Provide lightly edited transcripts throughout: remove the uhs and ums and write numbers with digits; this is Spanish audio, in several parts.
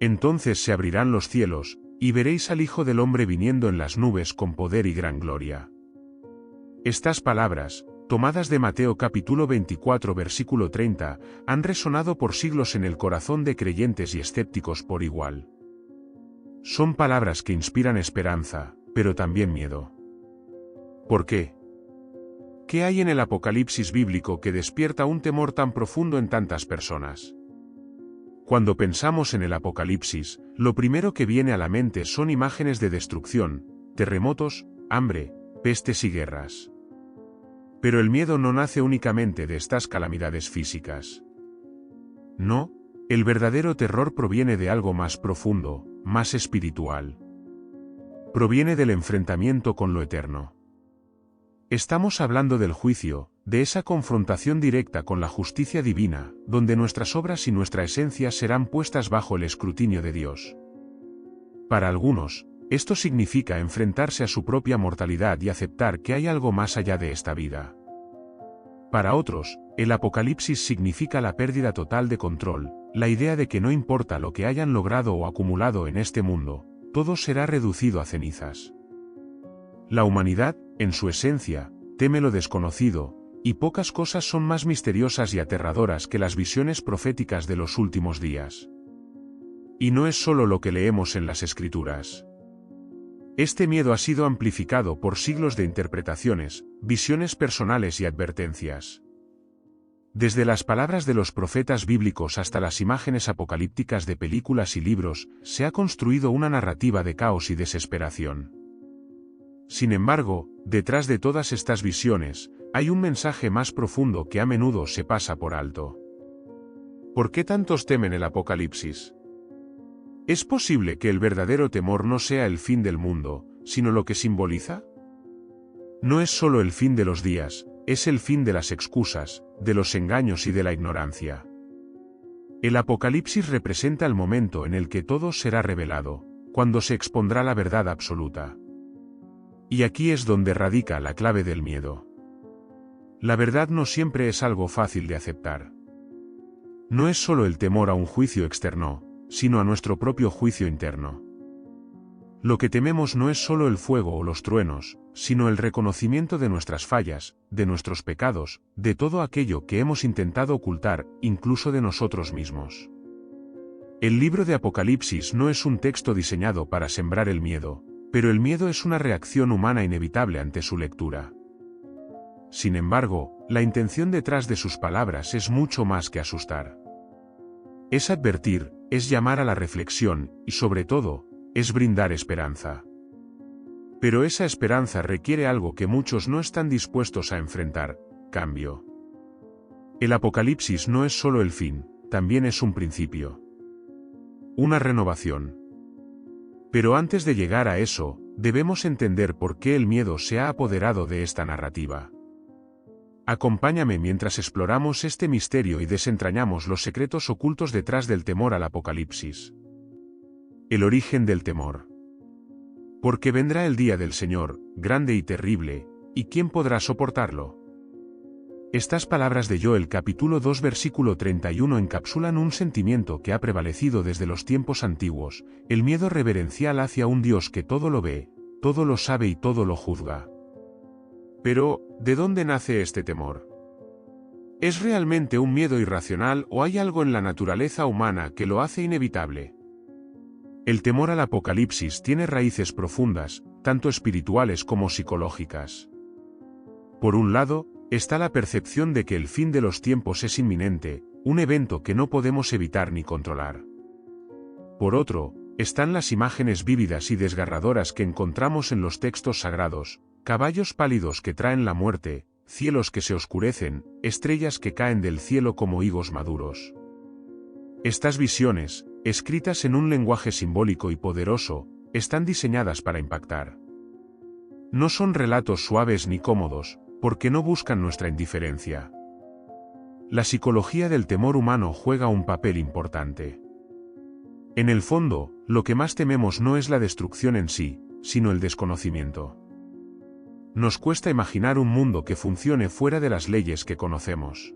Entonces se abrirán los cielos, y veréis al Hijo del Hombre viniendo en las nubes con poder y gran gloria. Estas palabras, tomadas de Mateo capítulo 24 versículo 30, han resonado por siglos en el corazón de creyentes y escépticos por igual. Son palabras que inspiran esperanza, pero también miedo. ¿Por qué? ¿Qué hay en el Apocalipsis bíblico que despierta un temor tan profundo en tantas personas? Cuando pensamos en el Apocalipsis, lo primero que viene a la mente son imágenes de destrucción, terremotos, hambre, pestes y guerras. Pero el miedo no nace únicamente de estas calamidades físicas. No, el verdadero terror proviene de algo más profundo, más espiritual. Proviene del enfrentamiento con lo eterno. Estamos hablando del juicio, de esa confrontación directa con la justicia divina, donde nuestras obras y nuestra esencia serán puestas bajo el escrutinio de Dios. Para algunos, esto significa enfrentarse a su propia mortalidad y aceptar que hay algo más allá de esta vida. Para otros, el Apocalipsis significa la pérdida total de control, la idea de que no importa lo que hayan logrado o acumulado en este mundo, todo será reducido a cenizas. La humanidad, en su esencia, teme lo desconocido, y pocas cosas son más misteriosas y aterradoras que las visiones proféticas de los últimos días. Y no es solo lo que leemos en las Escrituras. Este miedo ha sido amplificado por siglos de interpretaciones, visiones personales y advertencias. Desde las palabras de los profetas bíblicos hasta las imágenes apocalípticas de películas y libros, se ha construido una narrativa de caos y desesperación. Sin embargo, detrás de todas estas visiones, hay un mensaje más profundo que a menudo se pasa por alto. ¿Por qué tantos temen el Apocalipsis? ¿Es posible que el verdadero temor no sea el fin del mundo, sino lo que simboliza? No es solo el fin de los días, es el fin de las excusas, de los engaños y de la ignorancia. El Apocalipsis representa el momento en el que todo será revelado, cuando se expondrá la verdad absoluta. Y aquí es donde radica la clave del miedo. La verdad no siempre es algo fácil de aceptar. No es solo el temor a un juicio externo, sino a nuestro propio juicio interno. Lo que tememos no es solo el fuego o los truenos, sino el reconocimiento de nuestras fallas, de nuestros pecados, de todo aquello que hemos intentado ocultar, incluso de nosotros mismos. El libro de Apocalipsis no es un texto diseñado para sembrar el miedo, pero el miedo es una reacción humana inevitable ante su lectura. Sin embargo, la intención detrás de sus palabras es mucho más que asustar. Es advertir, es llamar a la reflexión, y sobre todo, es brindar esperanza. Pero esa esperanza requiere algo que muchos no están dispuestos a enfrentar: cambio. El Apocalipsis no es solo el fin, también es un principio. Una renovación. Pero antes de llegar a eso, debemos entender por qué el miedo se ha apoderado de esta narrativa. Acompáñame mientras exploramos este misterio y desentrañamos los secretos ocultos detrás del temor al Apocalipsis. El origen del temor. Porque vendrá el día del Señor, grande y terrible, ¿y quién podrá soportarlo? Estas palabras de Joel capítulo 2 versículo 31 encapsulan un sentimiento que ha prevalecido desde los tiempos antiguos, el miedo reverencial hacia un Dios que todo lo ve, todo lo sabe y todo lo juzga. Pero, ¿de dónde nace este temor? ¿Es realmente un miedo irracional o hay algo en la naturaleza humana que lo hace inevitable? El temor al Apocalipsis tiene raíces profundas, tanto espirituales como psicológicas. Por un lado, está la percepción de que el fin de los tiempos es inminente, un evento que no podemos evitar ni controlar. Por otro, están las imágenes vívidas y desgarradoras que encontramos en los textos sagrados: caballos pálidos que traen la muerte, cielos que se oscurecen, estrellas que caen del cielo como higos maduros. Estas visiones, escritas en un lenguaje simbólico y poderoso, están diseñadas para impactar. No son relatos suaves ni cómodos, porque no buscan nuestra indiferencia. La psicología del temor humano juega un papel importante. En el fondo, lo que más tememos no es la destrucción en sí, sino el desconocimiento. Nos cuesta imaginar un mundo que funcione fuera de las leyes que conocemos.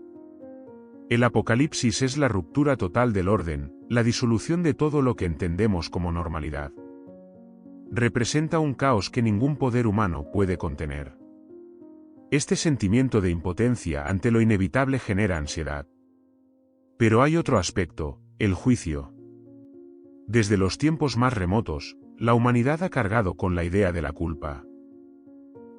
El Apocalipsis es la ruptura total del orden, la disolución de todo lo que entendemos como normalidad. Representa un caos que ningún poder humano puede contener. Este sentimiento de impotencia ante lo inevitable genera ansiedad. Pero hay otro aspecto, el juicio. Desde los tiempos más remotos, la humanidad ha cargado con la idea de la culpa.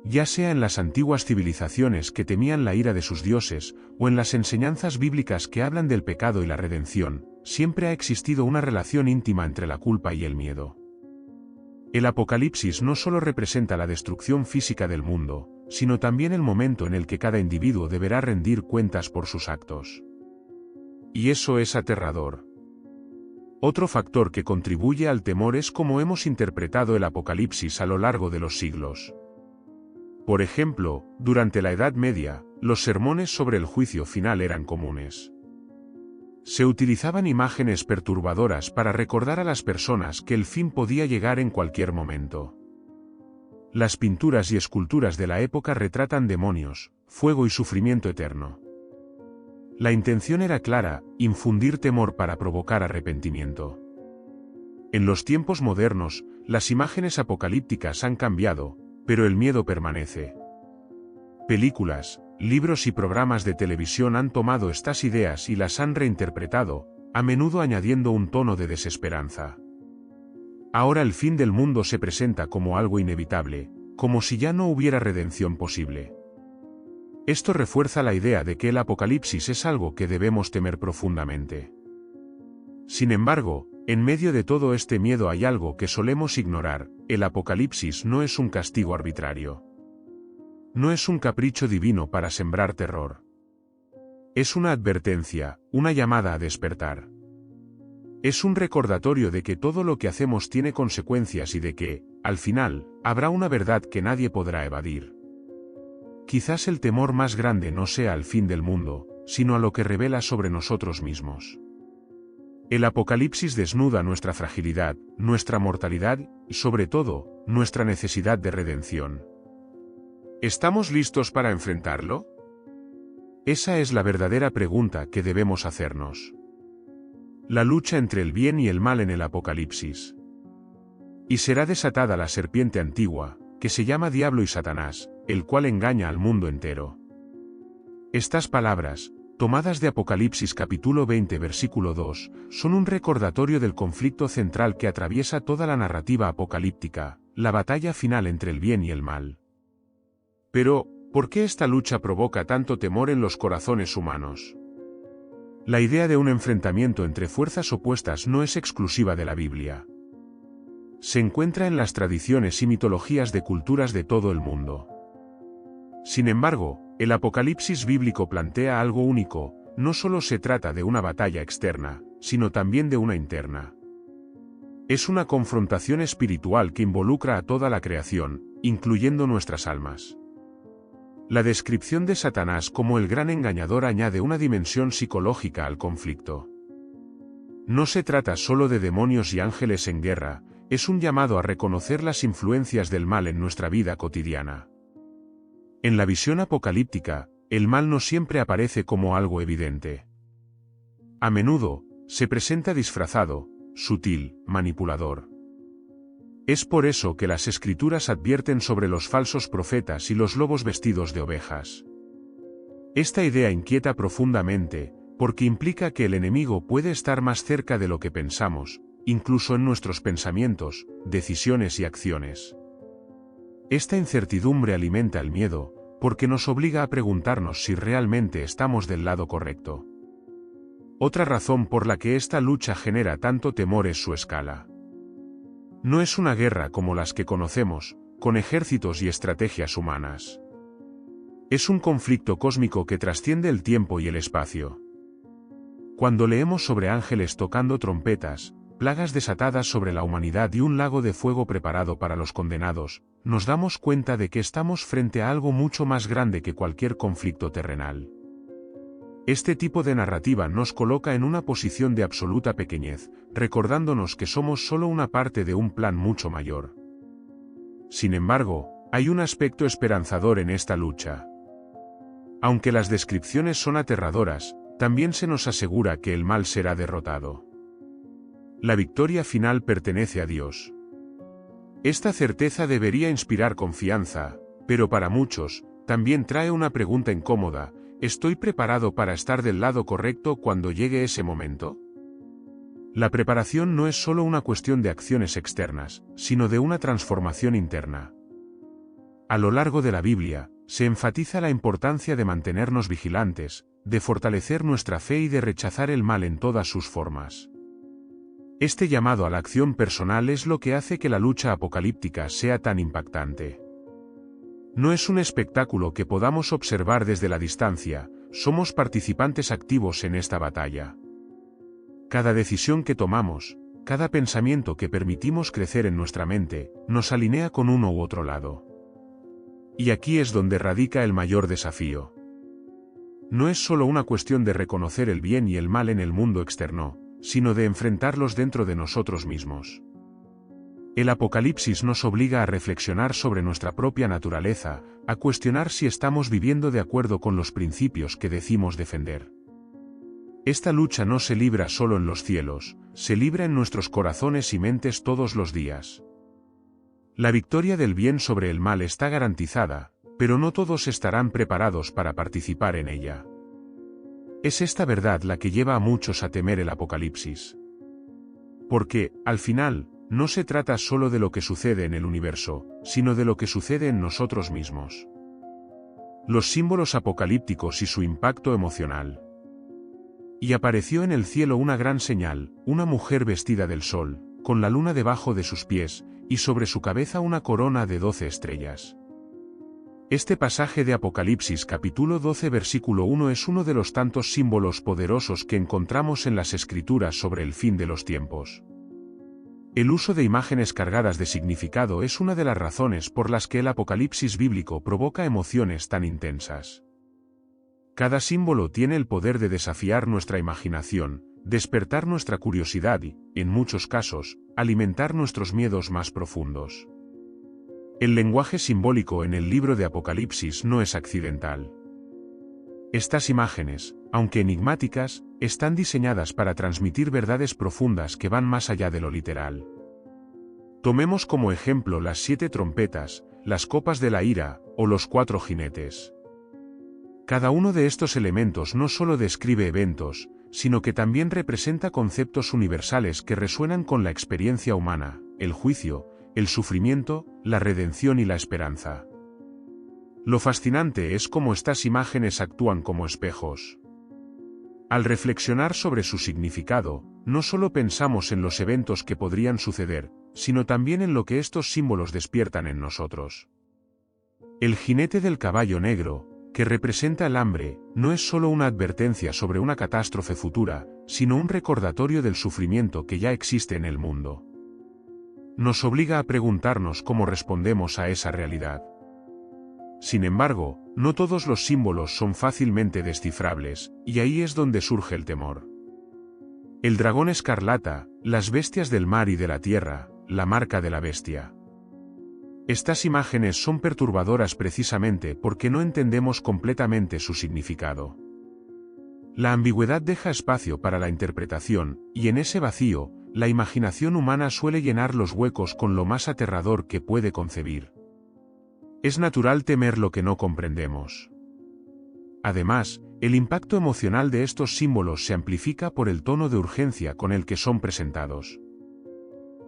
Ya sea en las antiguas civilizaciones que temían la ira de sus dioses, o en las enseñanzas bíblicas que hablan del pecado y la redención, siempre ha existido una relación íntima entre la culpa y el miedo. El Apocalipsis no solo representa la destrucción física del mundo, sino también el momento en el que cada individuo deberá rendir cuentas por sus actos. Y eso es aterrador. Otro factor que contribuye al temor es cómo hemos interpretado el Apocalipsis a lo largo de los siglos. Por ejemplo, durante la Edad Media, los sermones sobre el juicio final eran comunes. Se utilizaban imágenes perturbadoras para recordar a las personas que el fin podía llegar en cualquier momento. Las pinturas y esculturas de la época retratan demonios, fuego y sufrimiento eterno. La intención era clara, infundir temor para provocar arrepentimiento. En los tiempos modernos, las imágenes apocalípticas han cambiado, pero el miedo permanece. Películas, libros y programas de televisión han tomado estas ideas y las han reinterpretado, a menudo añadiendo un tono de desesperanza. Ahora el fin del mundo se presenta como algo inevitable, como si ya no hubiera redención posible. Esto refuerza la idea de que el Apocalipsis es algo que debemos temer profundamente. Sin embargo, en medio de todo este miedo hay algo que solemos ignorar: el Apocalipsis no es un castigo arbitrario. No es un capricho divino para sembrar terror. Es una advertencia, una llamada a despertar. Es un recordatorio de que todo lo que hacemos tiene consecuencias y de que, al final, habrá una verdad que nadie podrá evadir. Quizás el temor más grande no sea al fin del mundo, sino a lo que revela sobre nosotros mismos. El Apocalipsis desnuda nuestra fragilidad, nuestra mortalidad y, sobre todo, nuestra necesidad de redención. ¿Estamos listos para enfrentarlo? Esa es la verdadera pregunta que debemos hacernos. La lucha entre el bien y el mal en el Apocalipsis. Y será desatada la serpiente antigua, que se llama Diablo y Satanás, el cual engaña al mundo entero. Estas palabras, tomadas de Apocalipsis capítulo 20 versículo 2, son un recordatorio del conflicto central que atraviesa toda la narrativa apocalíptica, la batalla final entre el bien y el mal. Pero, ¿por qué esta lucha provoca tanto temor en los corazones humanos? La idea de un enfrentamiento entre fuerzas opuestas no es exclusiva de la Biblia. Se encuentra en las tradiciones y mitologías de culturas de todo el mundo. Sin embargo, el Apocalipsis bíblico plantea algo único: no solo se trata de una batalla externa, sino también de una interna. Es una confrontación espiritual que involucra a toda la creación, incluyendo nuestras almas. La descripción de Satanás como el gran engañador añade una dimensión psicológica al conflicto. No se trata solo de demonios y ángeles en guerra, es un llamado a reconocer las influencias del mal en nuestra vida cotidiana. En la visión apocalíptica, el mal no siempre aparece como algo evidente. A menudo, se presenta disfrazado, sutil, manipulador. Es por eso que las Escrituras advierten sobre los falsos profetas y los lobos vestidos de ovejas. Esta idea inquieta profundamente, porque implica que el enemigo puede estar más cerca de lo que pensamos, incluso en nuestros pensamientos, decisiones y acciones. Esta incertidumbre alimenta el miedo, porque nos obliga a preguntarnos si realmente estamos del lado correcto. Otra razón por la que esta lucha genera tanto temor es su escala. No es una guerra como las que conocemos, con ejércitos y estrategias humanas. Es un conflicto cósmico que trasciende el tiempo y el espacio. Cuando leemos sobre ángeles tocando trompetas, plagas desatadas sobre la humanidad y un lago de fuego preparado para los condenados, nos damos cuenta de que estamos frente a algo mucho más grande que cualquier conflicto terrenal. Este tipo de narrativa nos coloca en una posición de absoluta pequeñez, recordándonos que somos solo una parte de un plan mucho mayor. Sin embargo, hay un aspecto esperanzador en esta lucha. Aunque las descripciones son aterradoras, también se nos asegura que el mal será derrotado. La victoria final pertenece a Dios. Esta certeza debería inspirar confianza, pero para muchos, también trae una pregunta incómoda: ¿estoy preparado para estar del lado correcto cuando llegue ese momento? La preparación no es solo una cuestión de acciones externas, sino de una transformación interna. A lo largo de la Biblia, se enfatiza la importancia de mantenernos vigilantes, de fortalecer nuestra fe y de rechazar el mal en todas sus formas. Este llamado a la acción personal es lo que hace que la lucha apocalíptica sea tan impactante. No es un espectáculo que podamos observar desde la distancia, somos participantes activos en esta batalla. Cada decisión que tomamos, cada pensamiento que permitimos crecer en nuestra mente, nos alinea con uno u otro lado. Y aquí es donde radica el mayor desafío. No es solo una cuestión de reconocer el bien y el mal en el mundo externo, sino de enfrentarlos dentro de nosotros mismos. El Apocalipsis nos obliga a reflexionar sobre nuestra propia naturaleza, a cuestionar si estamos viviendo de acuerdo con los principios que decimos defender. Esta lucha no se libra solo en los cielos, se libra en nuestros corazones y mentes todos los días. La victoria del bien sobre el mal está garantizada, pero no todos estarán preparados para participar en ella. Es esta verdad la que lleva a muchos a temer el Apocalipsis. Porque, al final, no se trata solo de lo que sucede en el universo, sino de lo que sucede en nosotros mismos. Los símbolos apocalípticos y su impacto emocional. Y apareció en el cielo una gran señal, una mujer vestida del sol, con la luna debajo de sus pies, y sobre su cabeza una corona de 12 estrellas. Este pasaje de Apocalipsis capítulo 12 versículo 1 es uno de los tantos símbolos poderosos que encontramos en las Escrituras sobre el fin de los tiempos. El uso de imágenes cargadas de significado es una de las razones por las que el Apocalipsis bíblico provoca emociones tan intensas. Cada símbolo tiene el poder de desafiar nuestra imaginación, despertar nuestra curiosidad y, en muchos casos, alimentar nuestros miedos más profundos. El lenguaje simbólico en el libro de Apocalipsis no es accidental. Estas imágenes, aunque enigmáticas, están diseñadas para transmitir verdades profundas que van más allá de lo literal. Tomemos como ejemplo las 7 trompetas, las copas de la ira, o los 4 jinetes. Cada uno de estos elementos no solo describe eventos, sino que también representa conceptos universales que resuenan con la experiencia humana, el juicio, el sufrimiento, la redención y la esperanza. Lo fascinante es cómo estas imágenes actúan como espejos. Al reflexionar sobre su significado, no solo pensamos en los eventos que podrían suceder, sino también en lo que estos símbolos despiertan en nosotros. El jinete del caballo negro, que representa el hambre, no es solo una advertencia sobre una catástrofe futura, sino un recordatorio del sufrimiento que ya existe en el mundo. Nos obliga a preguntarnos cómo respondemos a esa realidad. Sin embargo, no todos los símbolos son fácilmente descifrables, y ahí es donde surge el temor. El dragón escarlata, las bestias del mar y de la tierra, la marca de la bestia. Estas imágenes son perturbadoras precisamente porque no entendemos completamente su significado. La ambigüedad deja espacio para la interpretación, y en ese vacío, la imaginación humana suele llenar los huecos con lo más aterrador que puede concebir. Es natural temer lo que no comprendemos. Además, el impacto emocional de estos símbolos se amplifica por el tono de urgencia con el que son presentados.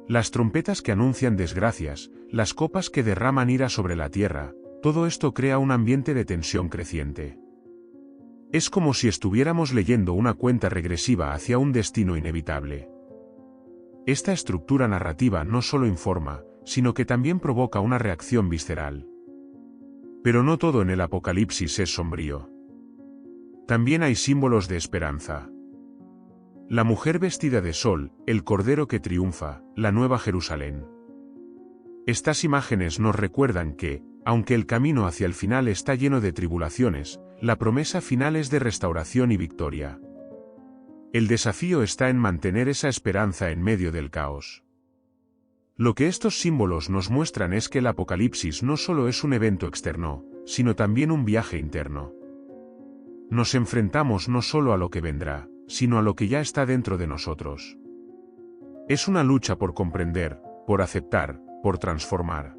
Las trompetas que anuncian desgracias, las copas que derraman ira sobre la tierra, todo esto crea un ambiente de tensión creciente. Es como si estuviéramos leyendo una cuenta regresiva hacia un destino inevitable. Esta estructura narrativa no solo informa, sino que también provoca una reacción visceral. Pero no todo en el Apocalipsis es sombrío. También hay símbolos de esperanza. La mujer vestida de sol, el cordero que triunfa, la nueva Jerusalén. Estas imágenes nos recuerdan que, aunque el camino hacia el final está lleno de tribulaciones, la promesa final es de restauración y victoria. El desafío está en mantener esa esperanza en medio del caos. Lo que estos símbolos nos muestran es que el Apocalipsis no solo es un evento externo, sino también un viaje interno. Nos enfrentamos no solo a lo que vendrá, sino a lo que ya está dentro de nosotros. Es una lucha por comprender, por aceptar, por transformar.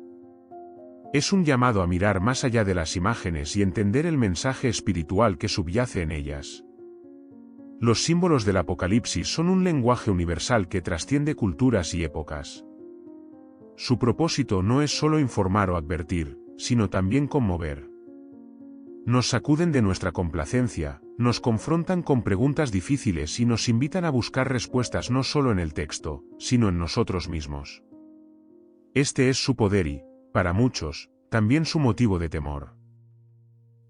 Es un llamado a mirar más allá de las imágenes y entender el mensaje espiritual que subyace en ellas. Los símbolos del Apocalipsis son un lenguaje universal que trasciende culturas y épocas. Su propósito no es solo informar o advertir, sino también conmover. Nos sacuden de nuestra complacencia, nos confrontan con preguntas difíciles y nos invitan a buscar respuestas no solo en el texto, sino en nosotros mismos. Este es su poder y, para muchos, también su motivo de temor.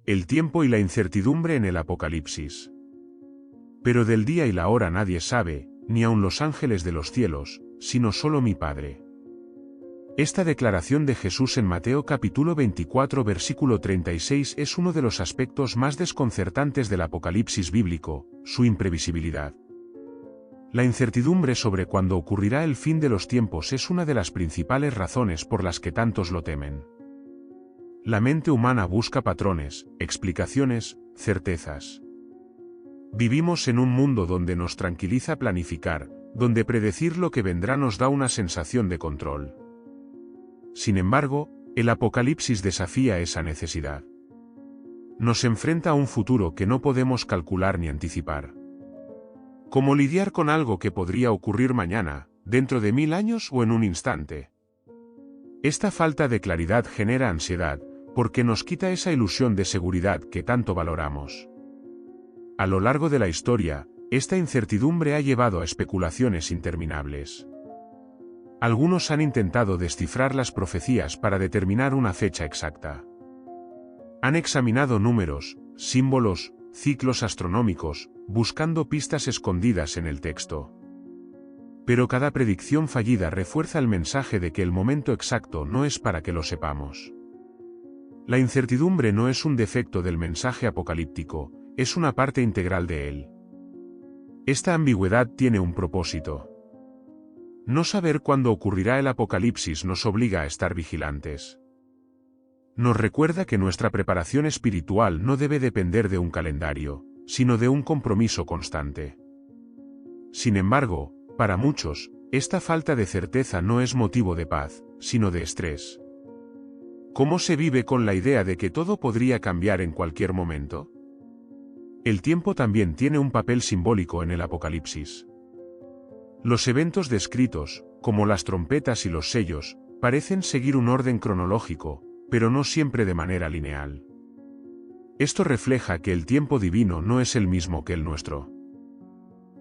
El tiempo y la incertidumbre en el Apocalipsis. Pero del día y la hora nadie sabe, ni aun los ángeles de los cielos, sino solo mi Padre. Esta declaración de Jesús en Mateo capítulo 24 versículo 36 es uno de los aspectos más desconcertantes del Apocalipsis bíblico, su imprevisibilidad. La incertidumbre sobre cuándo ocurrirá el fin de los tiempos es una de las principales razones por las que tantos lo temen. La mente humana busca patrones, explicaciones, certezas. Vivimos en un mundo donde nos tranquiliza planificar, donde predecir lo que vendrá nos da una sensación de control. Sin embargo, el Apocalipsis desafía esa necesidad. Nos enfrenta a un futuro que no podemos calcular ni anticipar. ¿Cómo lidiar con algo que podría ocurrir mañana, dentro de 1000 años o en un instante? Esta falta de claridad genera ansiedad, porque nos quita esa ilusión de seguridad que tanto valoramos. A lo largo de la historia, esta incertidumbre ha llevado a especulaciones interminables. Algunos han intentado descifrar las profecías para determinar una fecha exacta. Han examinado números, símbolos, ciclos astronómicos, buscando pistas escondidas en el texto. Pero cada predicción fallida refuerza el mensaje de que el momento exacto no es para que lo sepamos. La incertidumbre no es un defecto del mensaje apocalíptico, es una parte integral de él. Esta ambigüedad tiene un propósito. No saber cuándo ocurrirá el Apocalipsis nos obliga a estar vigilantes. Nos recuerda que nuestra preparación espiritual no debe depender de un calendario, sino de un compromiso constante. Sin embargo, para muchos, esta falta de certeza no es motivo de paz, sino de estrés. ¿Cómo se vive con la idea de que todo podría cambiar en cualquier momento? El tiempo también tiene un papel simbólico en el Apocalipsis. Los eventos descritos, como las trompetas y los sellos, parecen seguir un orden cronológico, pero no siempre de manera lineal. Esto refleja que el tiempo divino no es el mismo que el nuestro.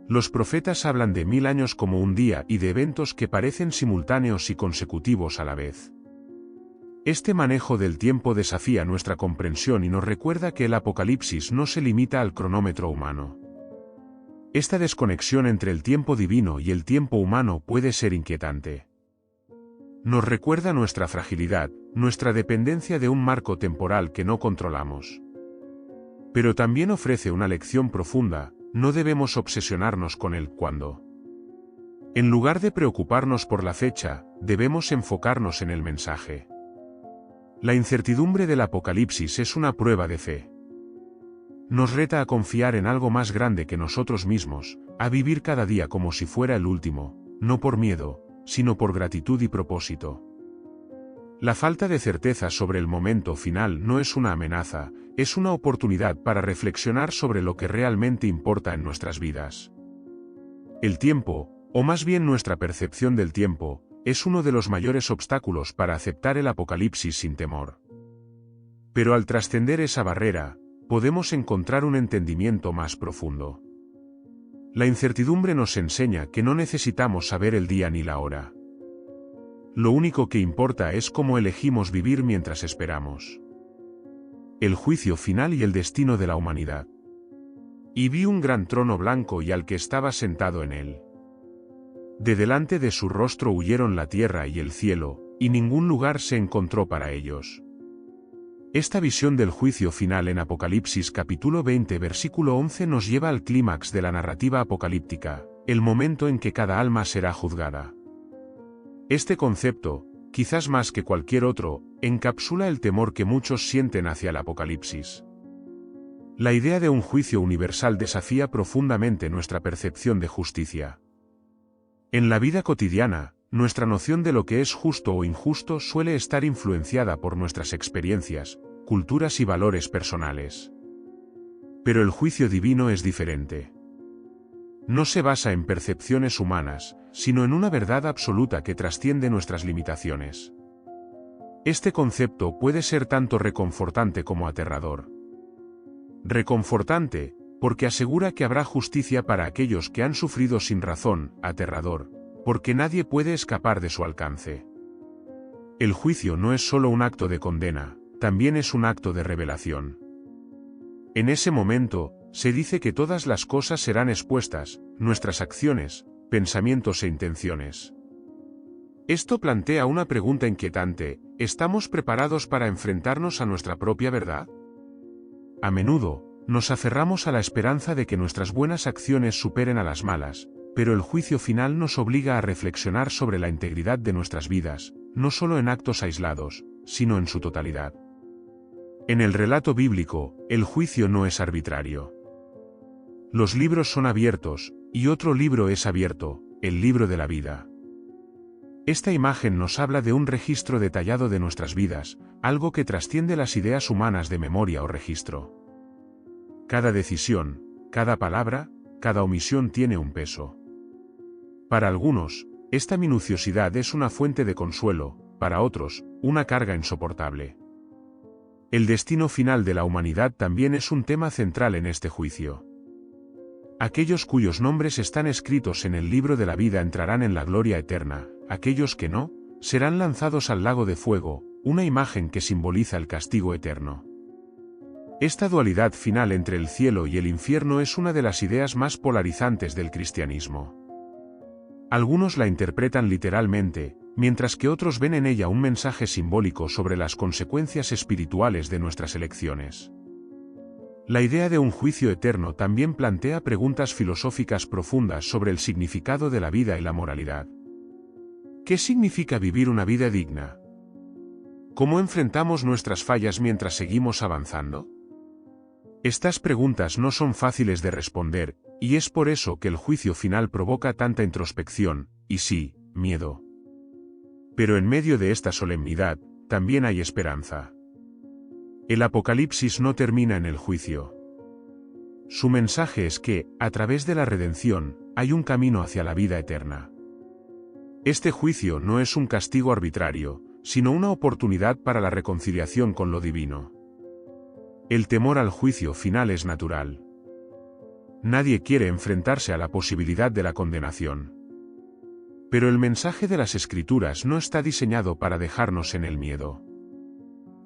Los profetas hablan de 1000 años como un día y de eventos que parecen simultáneos y consecutivos a la vez. Este manejo del tiempo desafía nuestra comprensión y nos recuerda que el Apocalipsis no se limita al cronómetro humano. Esta desconexión entre el tiempo divino y el tiempo humano puede ser inquietante. Nos recuerda nuestra fragilidad, nuestra dependencia de un marco temporal que no controlamos. Pero también ofrece una lección profunda: no debemos obsesionarnos con el cuándo. En lugar de preocuparnos por la fecha, debemos enfocarnos en el mensaje. La incertidumbre del Apocalipsis es una prueba de fe. Nos reta a confiar en algo más grande que nosotros mismos, a vivir cada día como si fuera el último, no por miedo, sino por gratitud y propósito. La falta de certeza sobre el momento final no es una amenaza, es una oportunidad para reflexionar sobre lo que realmente importa en nuestras vidas. El tiempo, o más bien nuestra percepción del tiempo, es uno de los mayores obstáculos para aceptar el Apocalipsis sin temor. Pero al trascender esa barrera, podemos encontrar un entendimiento más profundo. La incertidumbre nos enseña que no necesitamos saber el día ni la hora. Lo único que importa es cómo elegimos vivir mientras esperamos. El juicio final y el destino de la humanidad. Y vi un gran trono blanco y al que estaba sentado en él. De delante de su rostro huyeron la tierra y el cielo, y ningún lugar se encontró para ellos. Esta visión del juicio final en Apocalipsis capítulo 20 versículo 11 nos lleva al clímax de la narrativa apocalíptica, el momento en que cada alma será juzgada. Este concepto, quizás más que cualquier otro, encapsula el temor que muchos sienten hacia el Apocalipsis. La idea de un juicio universal desafía profundamente nuestra percepción de justicia. En la vida cotidiana, nuestra noción de lo que es justo o injusto suele estar influenciada por nuestras experiencias, culturas y valores personales. Pero el juicio divino es diferente. No se basa en percepciones humanas, sino en una verdad absoluta que trasciende nuestras limitaciones. Este concepto puede ser tanto reconfortante como aterrador. Reconfortante, porque asegura que habrá justicia para aquellos que han sufrido sin razón; aterrador, porque nadie puede escapar de su alcance. El juicio no es solo un acto de condena, también es un acto de revelación. En ese momento, se dice que todas las cosas serán expuestas, nuestras acciones, pensamientos e intenciones. Esto plantea una pregunta inquietante: ¿estamos preparados para enfrentarnos a nuestra propia verdad? A menudo, nos aferramos a la esperanza de que nuestras buenas acciones superen a las malas, pero el juicio final nos obliga a reflexionar sobre la integridad de nuestras vidas, no solo en actos aislados, sino en su totalidad. En el relato bíblico, el juicio no es arbitrario. Los libros son abiertos, y otro libro es abierto, el libro de la vida. Esta imagen nos habla de un registro detallado de nuestras vidas, algo que trasciende las ideas humanas de memoria o registro. Cada decisión, cada palabra, cada omisión tiene un peso. Para algunos, esta minuciosidad es una fuente de consuelo; para otros, una carga insoportable. El destino final de la humanidad también es un tema central en este juicio. Aquellos cuyos nombres están escritos en el libro de la vida entrarán en la gloria eterna; aquellos que no, serán lanzados al lago de fuego, una imagen que simboliza el castigo eterno. Esta dualidad final entre el cielo y el infierno es una de las ideas más polarizantes del cristianismo. Algunos la interpretan literalmente, mientras que otros ven en ella un mensaje simbólico sobre las consecuencias espirituales de nuestras elecciones. La idea de un juicio eterno también plantea preguntas filosóficas profundas sobre el significado de la vida y la moralidad. ¿Qué significa vivir una vida digna? ¿Cómo enfrentamos nuestras fallas mientras seguimos avanzando? Estas preguntas no son fáciles de responder, y es por eso que el juicio final provoca tanta introspección, y sí, miedo. Pero en medio de esta solemnidad, también hay esperanza. El Apocalipsis no termina en el juicio. Su mensaje es que, a través de la redención, hay un camino hacia la vida eterna. Este juicio no es un castigo arbitrario, sino una oportunidad para la reconciliación con lo divino. El temor al juicio final es natural. Nadie quiere enfrentarse a la posibilidad de la condenación. Pero el mensaje de las Escrituras no está diseñado para dejarnos en el miedo.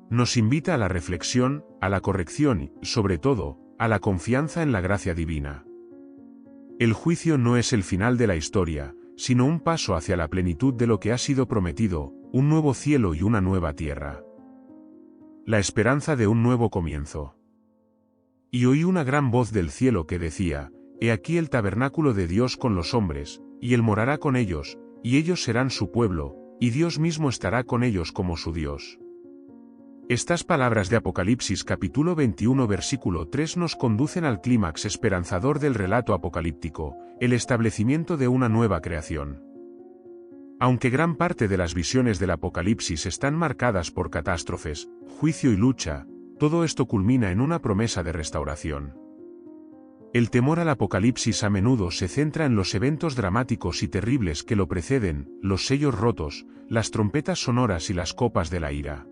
Nos invita a la reflexión, a la corrección y, sobre todo, a la confianza en la gracia divina. El juicio no es el final de la historia, sino un paso hacia la plenitud de lo que ha sido prometido, un nuevo cielo y una nueva tierra. La esperanza de un nuevo comienzo. Y oí una gran voz del cielo que decía: He aquí el tabernáculo de Dios con los hombres, y Él morará con ellos, y ellos serán su pueblo, y Dios mismo estará con ellos como su Dios. Estas palabras de Apocalipsis capítulo 21 versículo 3 nos conducen al clímax esperanzador del relato apocalíptico, el establecimiento de una nueva creación. Aunque gran parte de las visiones del Apocalipsis están marcadas por catástrofes, juicio y lucha, todo esto culmina en una promesa de restauración. El temor al Apocalipsis a menudo se centra en los eventos dramáticos y terribles que lo preceden: los sellos rotos, las trompetas sonoras y las copas de la ira.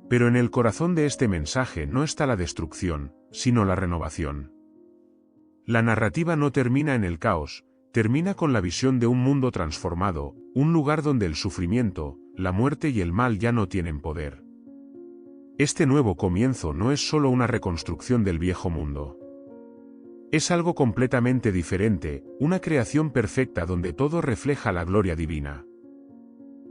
Pero en el corazón de este mensaje no está la destrucción, sino la renovación. La narrativa no termina en el caos, termina con la visión de un mundo transformado, un lugar donde el sufrimiento, la muerte y el mal ya no tienen poder. Este nuevo comienzo no es solo una reconstrucción del viejo mundo. Es algo completamente diferente, una creación perfecta donde todo refleja la gloria divina.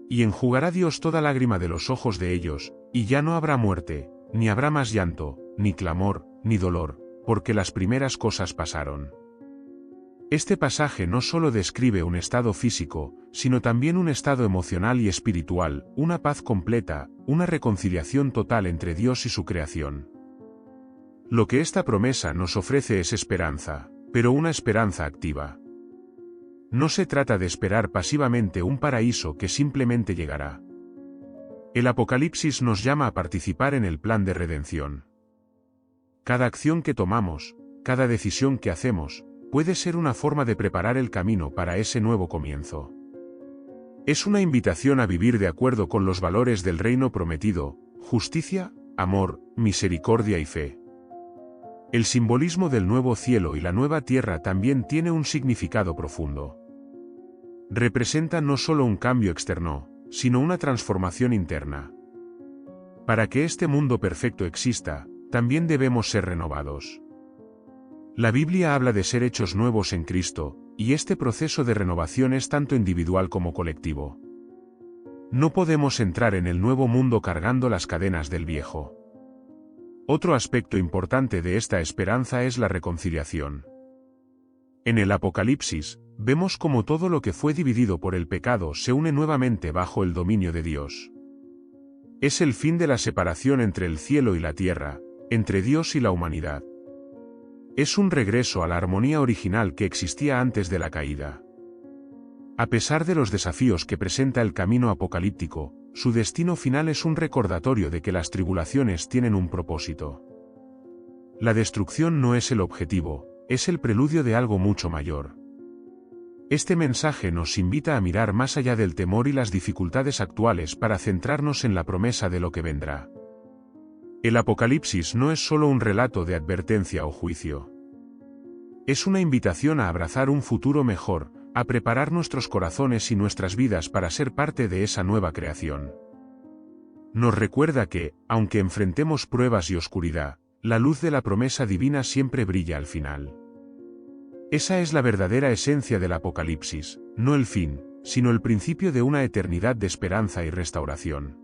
Y enjugará Dios toda lágrima de los ojos de ellos, y ya no habrá muerte, ni habrá más llanto, ni clamor, ni dolor, porque las primeras cosas pasaron. Este pasaje no solo describe un estado físico, sino también un estado emocional y espiritual, una paz completa, una reconciliación total entre Dios y su creación. Lo que esta promesa nos ofrece es esperanza, pero una esperanza activa. No se trata de esperar pasivamente un paraíso que simplemente llegará. El Apocalipsis nos llama a participar en el plan de redención. Cada acción que tomamos, cada decisión que hacemos, puede ser una forma de preparar el camino para ese nuevo comienzo. Es una invitación a vivir de acuerdo con los valores del reino prometido: justicia, amor, misericordia y fe. El simbolismo del nuevo cielo y la nueva tierra también tiene un significado profundo. Representa no solo un cambio externo, sino una transformación interna. Para que este mundo perfecto exista, también debemos ser renovados. La Biblia habla de ser hechos nuevos en Cristo, y este proceso de renovación es tanto individual como colectivo. No podemos entrar en el nuevo mundo cargando las cadenas del viejo. Otro aspecto importante de esta esperanza es la reconciliación. En el Apocalipsis, vemos cómo todo lo que fue dividido por el pecado se une nuevamente bajo el dominio de Dios. Es el fin de la separación entre el cielo y la tierra, entre Dios y la humanidad. Es un regreso a la armonía original que existía antes de la caída. A pesar de los desafíos que presenta el camino apocalíptico, su destino final es un recordatorio de que las tribulaciones tienen un propósito. La destrucción no es el objetivo, es el preludio de algo mucho mayor. Este mensaje nos invita a mirar más allá del temor y las dificultades actuales para centrarnos en la promesa de lo que vendrá. El Apocalipsis no es solo un relato de advertencia o juicio. Es una invitación a abrazar un futuro mejor, a preparar nuestros corazones y nuestras vidas para ser parte de esa nueva creación. Nos recuerda que, aunque enfrentemos pruebas y oscuridad, la luz de la promesa divina siempre brilla al final. Esa es la verdadera esencia del Apocalipsis, no el fin, sino el principio de una eternidad de esperanza y restauración.